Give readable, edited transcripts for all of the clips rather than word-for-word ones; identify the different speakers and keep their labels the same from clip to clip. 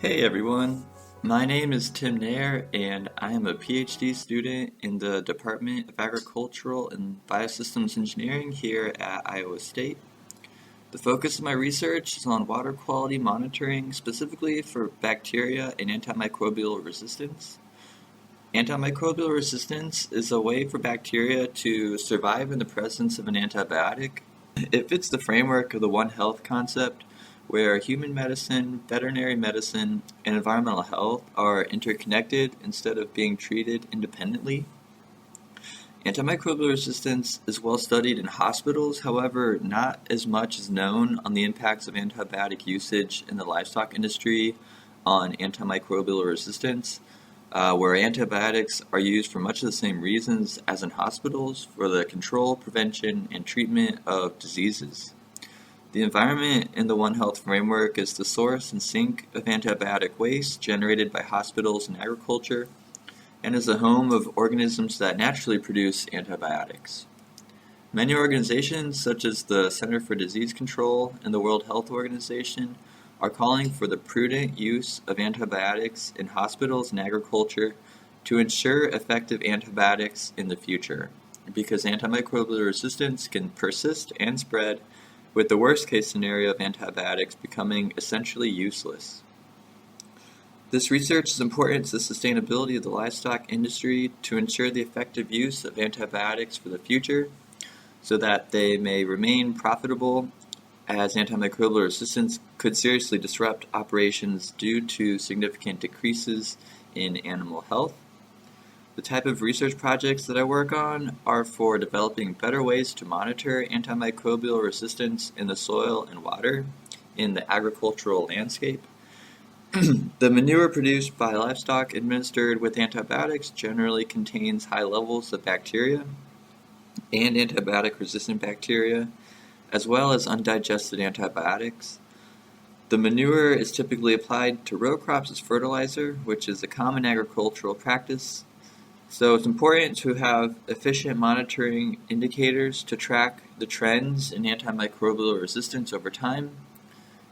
Speaker 1: Hey everyone, my name is Tim Neher and I am a PhD student in the Department of Agricultural and Biosystems Engineering here at Iowa State. The focus of my research is on water quality monitoring, specifically for bacteria and antimicrobial resistance. Antimicrobial resistance is a way for bacteria to survive in the presence of an antibiotic. It fits the framework of the One Health concept, where human medicine, veterinary medicine, and environmental health are interconnected instead of being treated independently. Antimicrobial resistance is well studied in hospitals, however, not as much is known on the impacts of antibiotic usage in the livestock industry on antimicrobial resistance, where antibiotics are used for much of the same reasons as in hospitals for the control, prevention, and treatment of diseases. The environment in the One Health framework is the source and sink of antibiotic waste generated by hospitals and agriculture, and is the home of organisms that naturally produce antibiotics. Many organizations, such as the Center for Disease Control and the World Health Organization, are calling for the prudent use of antibiotics in hospitals and agriculture to ensure effective antibiotics in the future, because antimicrobial resistance can persist and spread, with the worst-case scenario of antibiotics becoming essentially useless. This research is important to the sustainability of the livestock industry to ensure the effective use of antibiotics for the future, so that they may remain profitable, as antimicrobial resistance could seriously disrupt operations due to significant decreases in animal health. The type of research projects that I work on are for developing better ways to monitor antimicrobial resistance in the soil and water in the agricultural landscape. The manure produced by livestock administered with antibiotics generally contains high levels of bacteria and antibiotic-resistant bacteria, as well as undigested antibiotics. The manure is typically applied to row crops as fertilizer, which is a common agricultural practice. So it's important to have efficient monitoring indicators to track the trends in antimicrobial resistance over time,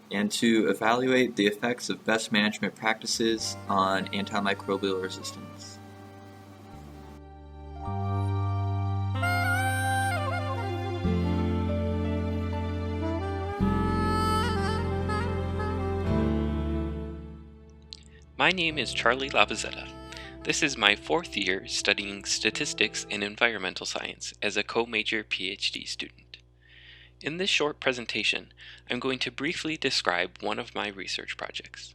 Speaker 1: and to evaluate the effects of best management practices on antimicrobial resistance.
Speaker 2: My name is Charlie Labuzzetta. This is my fourth year studying statistics and environmental science as a co-major PhD student. In this short presentation, I'm going to briefly describe one of my research projects.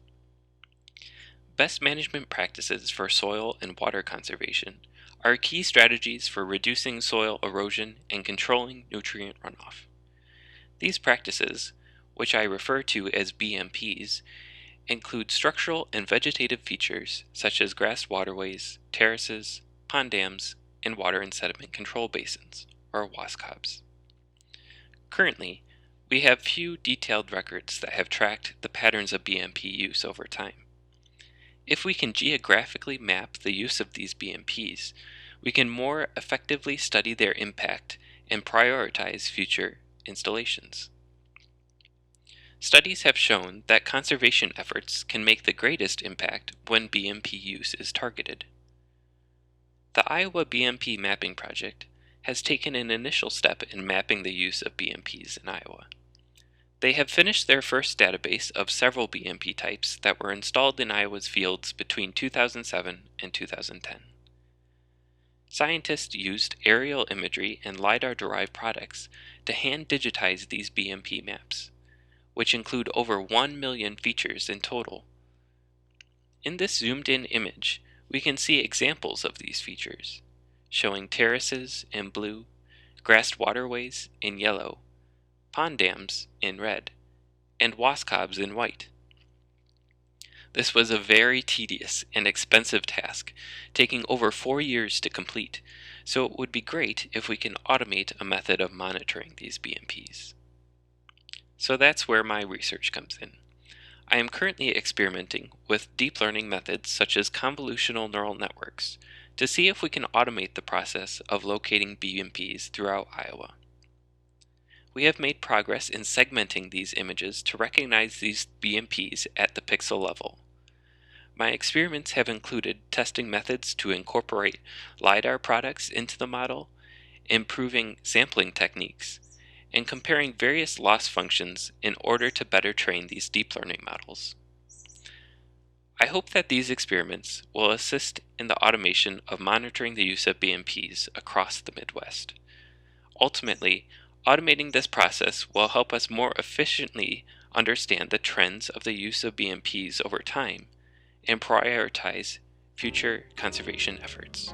Speaker 2: Best management practices for soil and water conservation are key strategies for reducing soil erosion and controlling nutrient runoff. These practices, which I refer to as BMPs, include structural and vegetative features such as grassed waterways, terraces, pond dams, and water and sediment control basins, or WASCOBs. Currently, we have few detailed records that have tracked the patterns of BMP use over time. If we can geographically map the use of these BMPs, we can more effectively study their impact and prioritize future installations. Studies have shown that conservation efforts can make the greatest impact when BMP use is targeted. The Iowa BMP Mapping Project has taken an initial step in mapping the use of BMPs in Iowa. They have finished their first database of several BMP types that were installed in Iowa's fields between 2007 and 2010. Scientists used aerial imagery and LiDAR-derived products to hand digitize these BMP maps, which include over 1 million features in total. In this zoomed-in image, we can see examples of these features, showing terraces in blue, grassed waterways in yellow, pond dams in red, and wascobs in white. This was a very tedious and expensive task, taking over 4 years to complete, so it would be great if we can automate a method of monitoring these BMPs. So that's where my research comes in. I am currently experimenting with deep learning methods such as convolutional neural networks to see if we can automate the process of locating BMPs throughout Iowa. We have made progress in segmenting these images to recognize these BMPs at the pixel level, My experiments have included testing methods to incorporate LiDAR products into the model, improving sampling techniques, and comparing various loss functions in order to better train these deep learning models. I hope that these experiments will assist in the automation of monitoring the use of BMPs across the Midwest. Ultimately, automating this process will help us more efficiently understand the trends of the use of BMPs over time and prioritize future conservation efforts.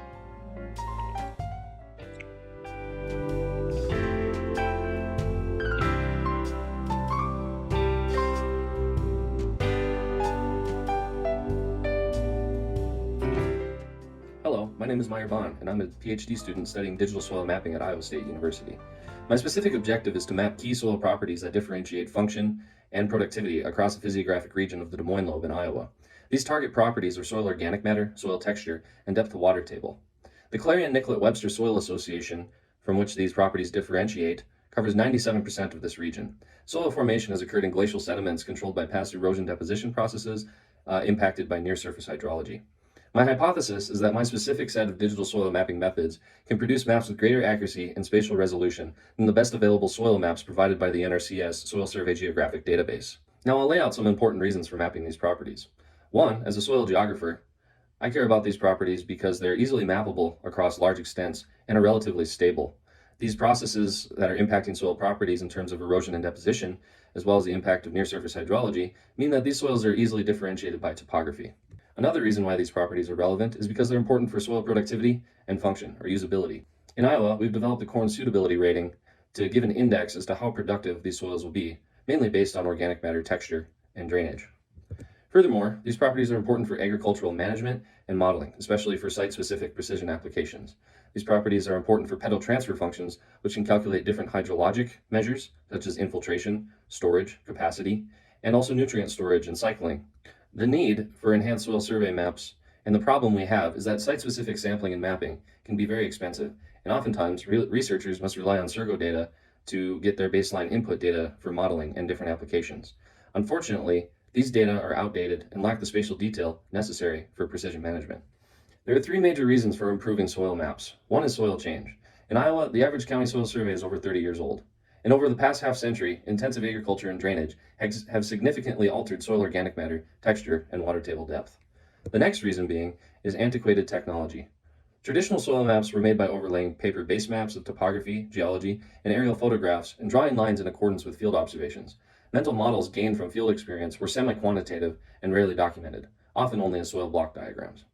Speaker 3: Hello, my name is Meyer Bohn, and I'm a PhD student studying digital soil mapping at Iowa State University. My specific objective is to map key soil properties that differentiate function and productivity across the physiographic region of the Des Moines lobe in Iowa. These target properties are soil organic matter, soil texture, and depth of water table. The Clarion-Nicollet-Webster Soil Association, from which these properties differentiate, covers 97% of this region. Soil formation has occurred in glacial sediments controlled by past erosion deposition processes impacted by near-surface hydrology. My hypothesis is that my specific set of digital soil mapping methods can produce maps with greater accuracy and spatial resolution than the best available soil maps provided by the NRCS Soil Survey Geographic Database. Now I'll lay out some important reasons for mapping these properties. One, as a soil geographer, I care about these properties because they're easily mappable across large extents and are relatively stable. These processes that are impacting soil properties in terms of erosion and deposition, as well as the impact of near-surface hydrology, mean that these soils are easily differentiated by topography. Another reason why these properties are relevant is because they're important for soil productivity and function, or usability. In Iowa, we've developed a corn suitability rating to give an index as to how productive these soils will be, mainly based on organic matter texture and drainage. Furthermore, these properties are important for agricultural management and modeling, especially for site-specific precision applications. These properties are important for pedal transfer functions, which can calculate different hydrologic measures, such as infiltration, storage, capacity, and also nutrient storage and cycling. The need for enhanced soil survey maps and the problem we have is that site-specific sampling and mapping can be very expensive, and oftentimes researchers must rely on Surgo data to get their baseline input data for modeling and different applications. Unfortunately, these data are outdated and lack the spatial detail necessary for precision management. There are three major reasons for improving soil maps. One is soil change. In Iowa, the average county soil survey is over 30 years old. And over the past half century, intensive agriculture and drainage have significantly altered soil organic matter, texture, and water table depth. The next reason being is antiquated technology. Traditional soil maps were made by overlaying paper base maps of topography, geology, and aerial photographs and drawing lines in accordance with field observations. Mental models gained from field experience were semi-quantitative and rarely documented, often only as soil block diagrams.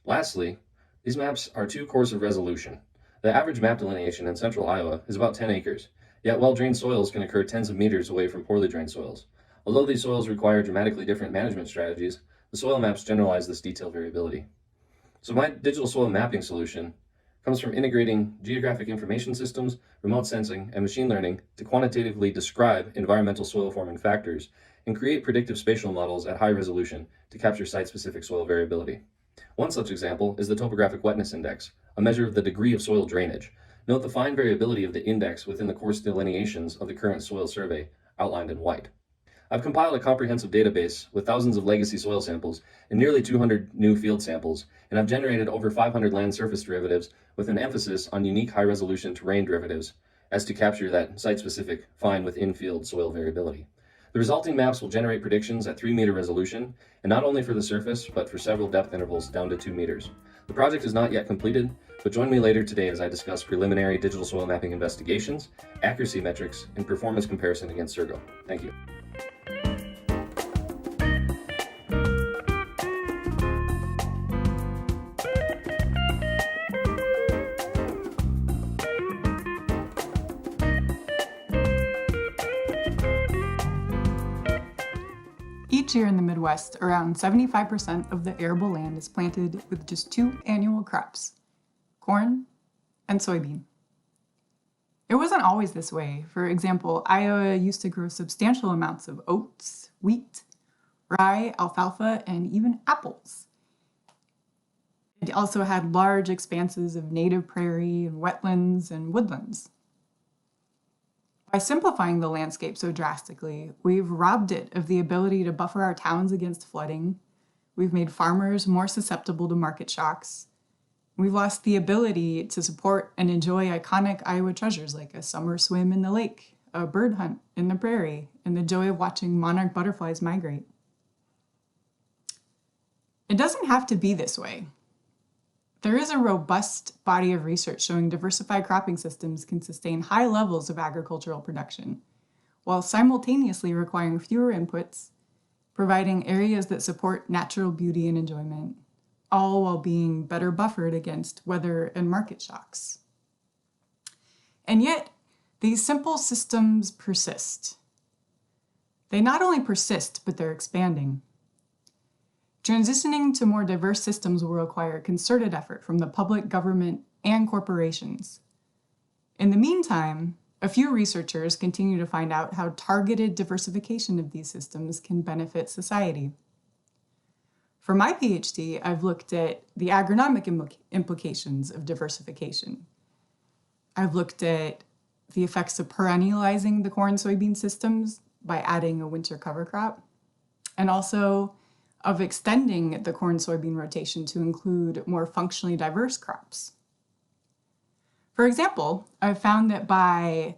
Speaker 3: Lastly, these maps are too coarse of resolution. The average map delineation in central Iowa is about 10 acres. Yet well-drained soils can occur tens of meters away from poorly drained soils. Although these soils require dramatically different management strategies, the soil maps generalize this detail variability. So my digital soil mapping solution comes from integrating geographic information systems, remote sensing, and machine learning to quantitatively describe environmental soil forming factors and create predictive spatial models at high resolution to capture site-specific soil variability. One such example is the topographic wetness index, a measure of the degree of soil drainage. Note the fine variability of the index within the coarse delineations of the current soil survey, outlined in white. I've compiled a comprehensive database with thousands of legacy soil samples and nearly 200 new field samples, and I've generated over 500 land surface derivatives with an emphasis on unique high-resolution terrain derivatives as to capture that site-specific fine within-field soil variability. The resulting maps will generate predictions at 3-meter resolution, and not only for the surface, but for several depth intervals down to 2 meters. The project is not yet completed, but join me later today as I discuss preliminary digital soil mapping investigations, accuracy metrics, and performance comparison against Surgo. Thank you.
Speaker 4: Each year in the Midwest, around 75% of the arable land is planted with just 2 annual crops, corn and soybean. It wasn't always this way. For example, Iowa used to grow substantial amounts of oats, wheat, rye, alfalfa, and even apples. It also had large expanses of native prairie and wetlands and woodlands. By simplifying the landscape so drastically, we've robbed it of the ability to buffer our towns against flooding. We've made farmers more susceptible to market shocks. We've lost the ability to support and enjoy iconic Iowa treasures like a summer swim in the lake, a bird hunt in the prairie, and the joy of watching monarch butterflies migrate. It doesn't have to be this way. There is a robust body of research showing diversified cropping systems can sustain high levels of agricultural production, while simultaneously requiring fewer inputs, providing areas that support natural beauty and enjoyment, all while being better buffered against weather and market shocks. And yet, these simple systems persist. They not only persist, but they're expanding. Transitioning to more diverse systems will require concerted effort from the public, government, and corporations. In the meantime, a few researchers continue to find out how targeted diversification of these systems can benefit society. For my PhD, I've looked at the agronomic implications of diversification. I've looked at the effects of perennializing the corn-soybean systems by adding a winter cover crop, and also of extending the corn-soybean rotation to include more functionally diverse crops. For example, I've found that by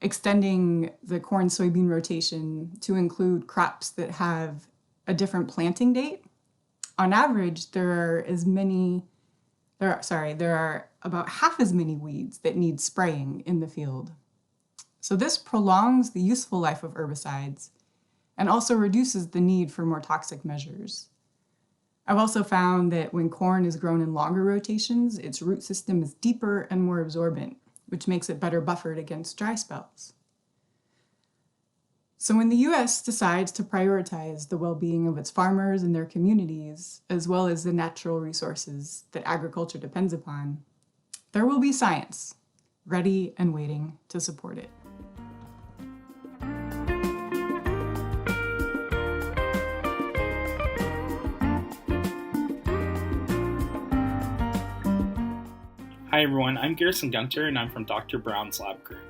Speaker 4: extending the corn-soybean rotation to include crops that have a different planting date, on average, there are about half as many weeds that need spraying in the field. So this prolongs the useful life of herbicides and also reduces the need for more toxic measures. I've also found that when corn is grown in longer rotations, its root system is deeper and more absorbent, which makes it better buffered against dry spells. So when the US decides to prioritize the well-being of its farmers and their communities, as well as the natural resources that agriculture depends upon, there will be science ready and waiting to support it.
Speaker 5: Hi everyone, I'm Garrison Gunter and I'm from Dr. Brown's lab group.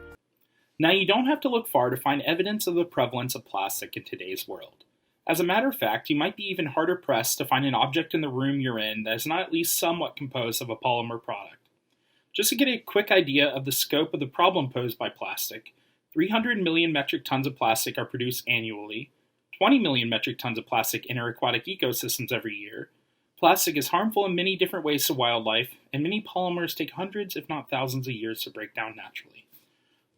Speaker 5: Now you don't have to look far to find evidence of the prevalence of plastic in today's world. As a matter of fact, you might be even harder pressed to find an object in the room you're in that is not at least somewhat composed of a polymer product. Just to get a quick idea of the scope of the problem posed by plastic, 300 million metric tons of plastic are produced annually, 20 million metric tons of plastic enter aquatic ecosystems every year. Plastic is harmful in many different ways to wildlife, and many polymers take hundreds if not thousands of years to break down naturally.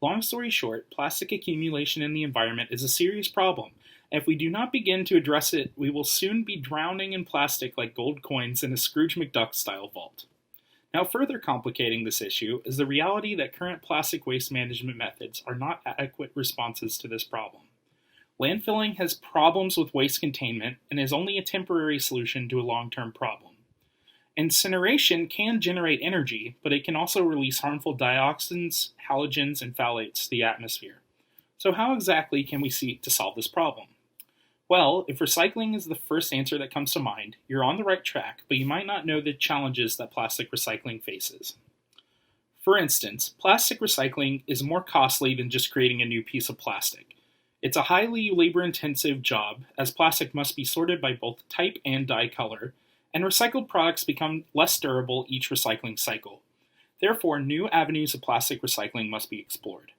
Speaker 5: Long story short, plastic accumulation in the environment is a serious problem, and if we do not begin to address it, we will soon be drowning in plastic like gold coins in a Scrooge McDuck-style vault. Now, further complicating this issue is the reality that current plastic waste management methods are not adequate responses to this problem. Landfilling has problems with waste containment and is only a temporary solution to a long-term problem. Incineration can generate energy, but it can also release harmful dioxins, halogens, and phthalates to the atmosphere. So how exactly can we seek to solve this problem? Well, if recycling is the first answer that comes to mind, you're on the right track, but you might not know the challenges that plastic recycling faces. For instance, plastic recycling is more costly than just creating a new piece of plastic. It's a highly labor-intensive job, as plastic must be sorted by both type and dye color, and recycled products become less durable each recycling cycle. Therefore, new avenues of plastic recycling must be explored.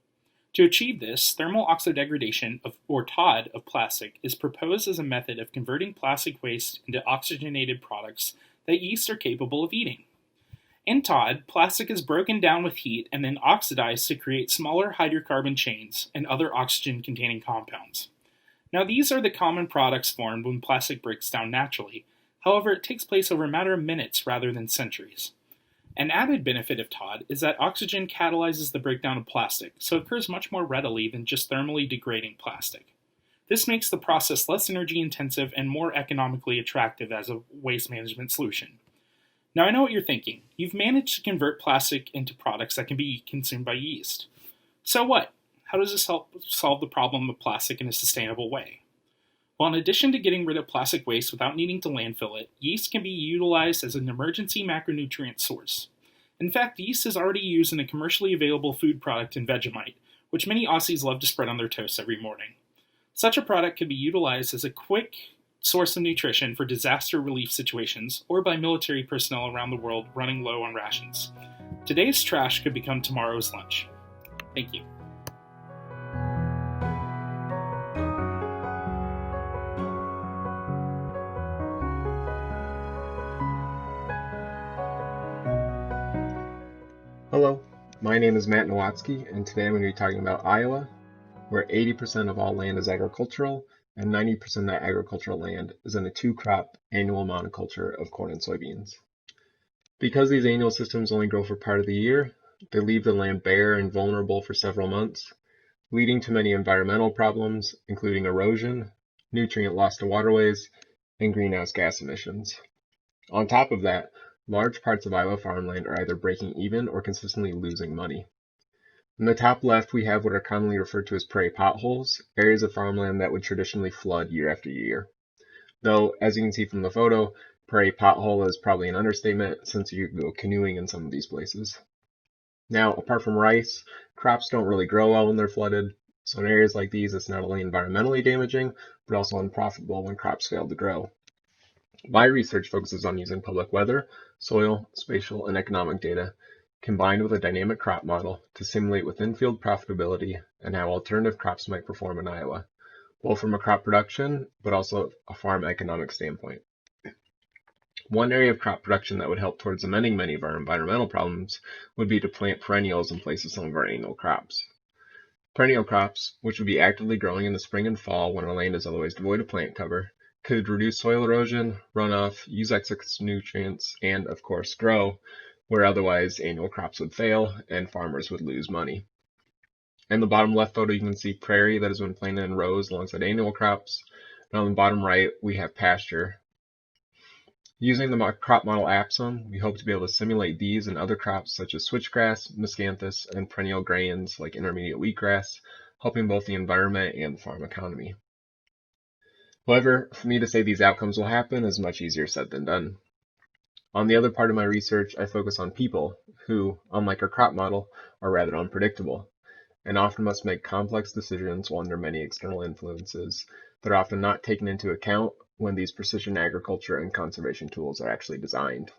Speaker 5: To achieve this, thermal oxidation, or TOD, of plastic is proposed as a method of converting plastic waste into oxygenated products that yeasts are capable of eating. In TOD, plastic is broken down with heat and then oxidized to create smaller hydrocarbon chains and other oxygen-containing compounds. Now, these are the common products formed when plastic breaks down naturally. However, it takes place over a matter of minutes rather than centuries. An added benefit of TOD is that oxygen catalyzes the breakdown of plastic, so it occurs much more readily than just thermally degrading plastic. This makes the process less energy-intensive and more economically attractive as a waste management solution. Now, I know what you're thinking. You've managed to convert plastic into products that can be consumed by yeast. So what? How does this help solve the problem of plastic in a sustainable way? Well, in addition to getting rid of plastic waste without needing to landfill it, yeast can be utilized as an emergency macronutrient source. In fact, yeast is already used in a commercially available food product in Vegemite, which many Aussies love to spread on their toast every morning. Such a product can be utilized as a quick source of nutrition for disaster relief situations or by military personnel around the world running low on rations. Today's trash could become tomorrow's lunch. Thank you.
Speaker 6: Hello, my name is Matt Nowatzke, and today I'm going to be talking about Iowa, where 80% of all land is agricultural, and 90% of that agricultural land is in a two-crop annual monoculture of corn and soybeans. Because these annual systems only grow for part of the year, they leave the land bare and vulnerable for several months, leading to many environmental problems, including erosion, nutrient loss to waterways, and greenhouse gas emissions. On top of that, large parts of Iowa farmland are either breaking even or consistently losing money. In the top left, we have what are commonly referred to as prairie potholes, areas of farmland that would traditionally flood year after year. Though, as you can see from the photo, prairie pothole is probably an understatement since you could go canoeing in some of these places. Now, apart from rice, crops don't really grow well when they're flooded, so in areas like these, it's not only environmentally damaging, but also unprofitable when crops fail to grow. My research focuses on using public weather, soil, spatial, and economic data combined with a dynamic crop model to simulate within-field profitability and how alternative crops might perform in Iowa, both from a crop production but also a farm economic standpoint. One area of crop production that would help towards amending many of our environmental problems would be to plant perennials in place of some of our annual crops. Perennial crops, which would be actively growing in the spring and fall when our land is otherwise devoid of plant cover, could reduce soil erosion, runoff, use excess nutrients, and, of course, grow, where otherwise annual crops would fail and farmers would lose money. In the bottom left photo, you can see prairie that has been planted in rows alongside annual crops, and on the bottom right, we have pasture. Using the crop model APSOM, we hope to be able to simulate these and other crops such as switchgrass, miscanthus, and perennial grains like intermediate wheatgrass, helping both the environment and the farm economy. However, for me to say these outcomes will happen is much easier said than done. On the other part of my research, I focus on people who, unlike our crop model, are rather unpredictable and often must make complex decisions while under many external influences that are often not taken into account when these precision agriculture and conservation tools are actually designed.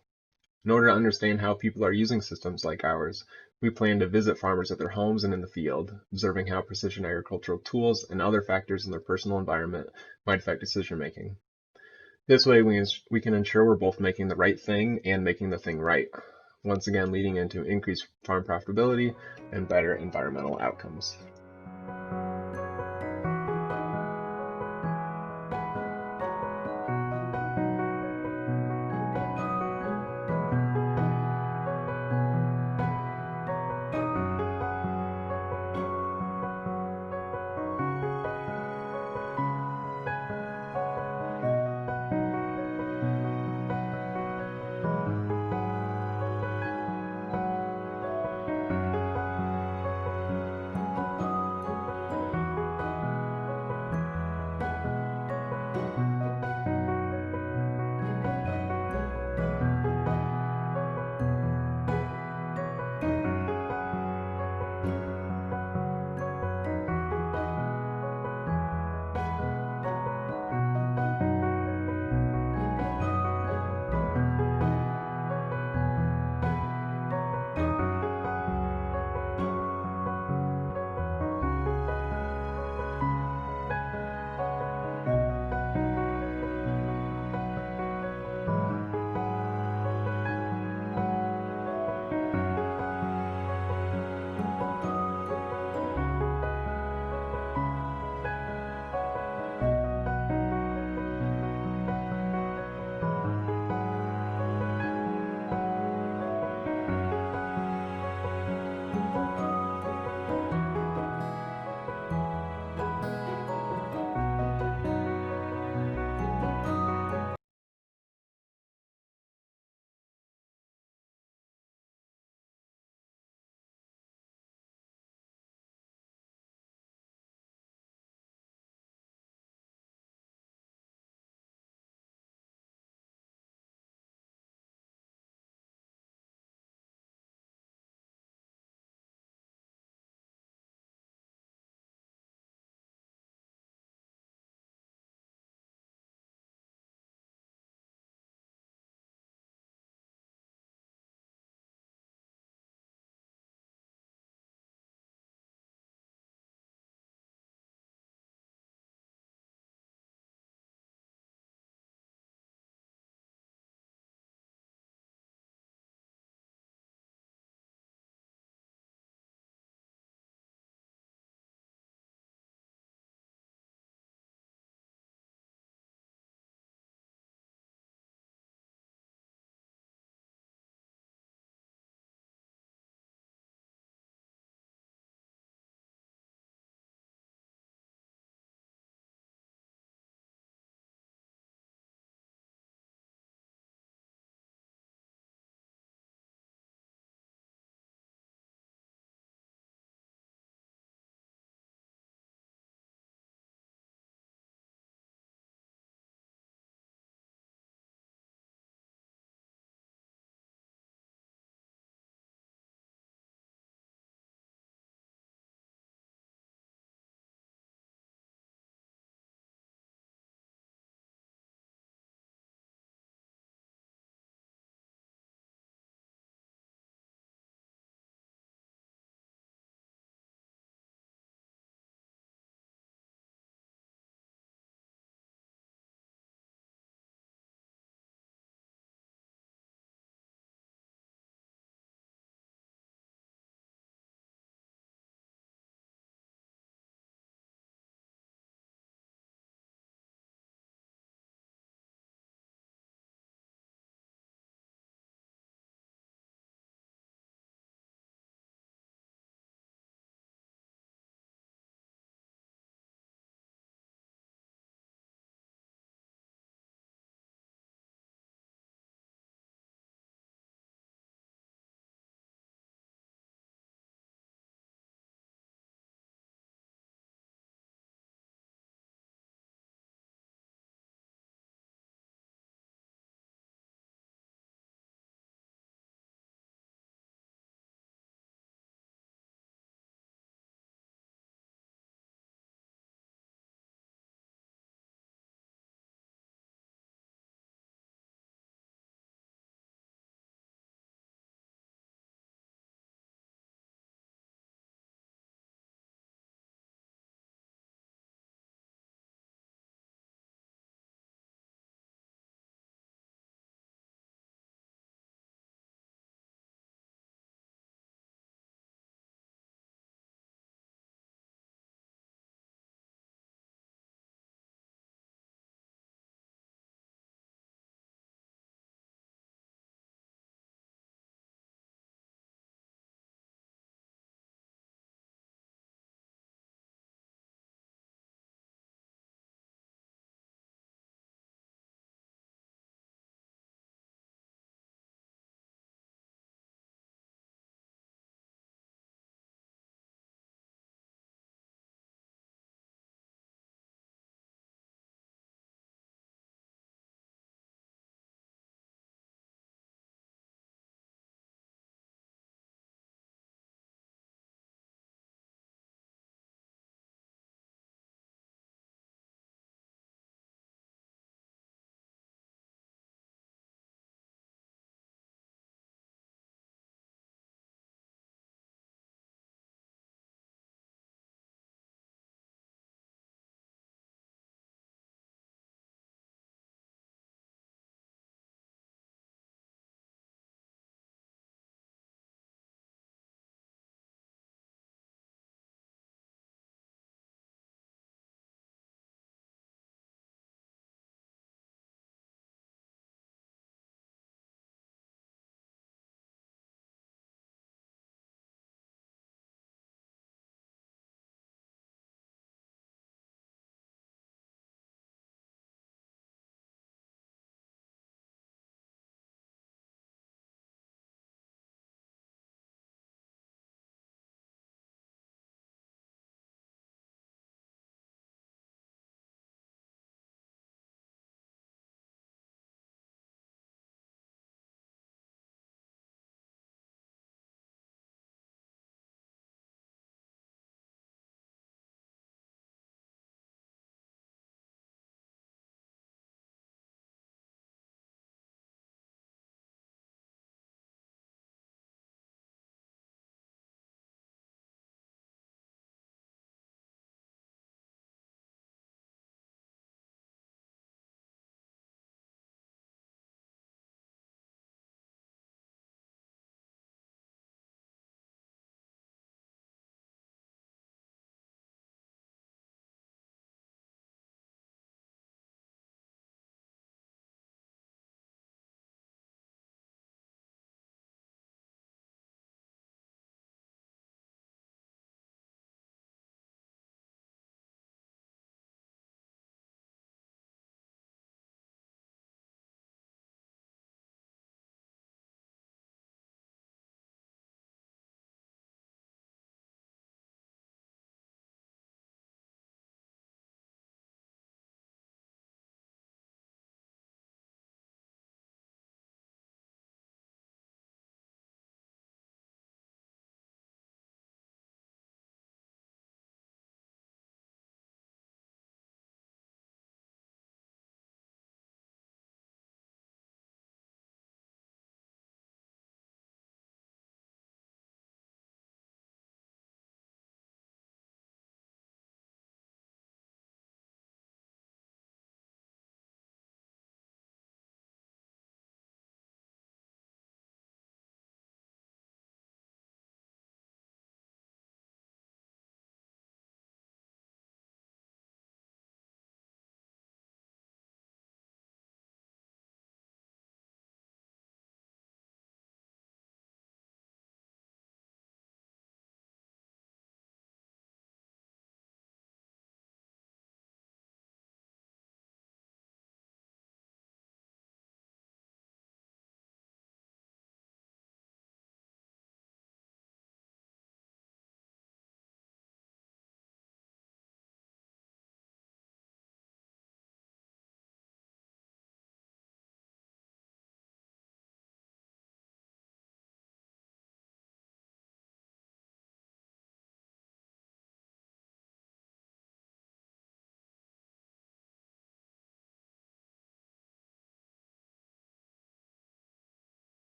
Speaker 6: In order to understand how people are using systems like ours, we plan to visit farmers at their homes and in the field, observing how precision agricultural tools and other factors in their personal environment might affect decision making. This way, we can ensure we're both making the right thing and making the thing right, once again leading into increased farm profitability and better environmental outcomes.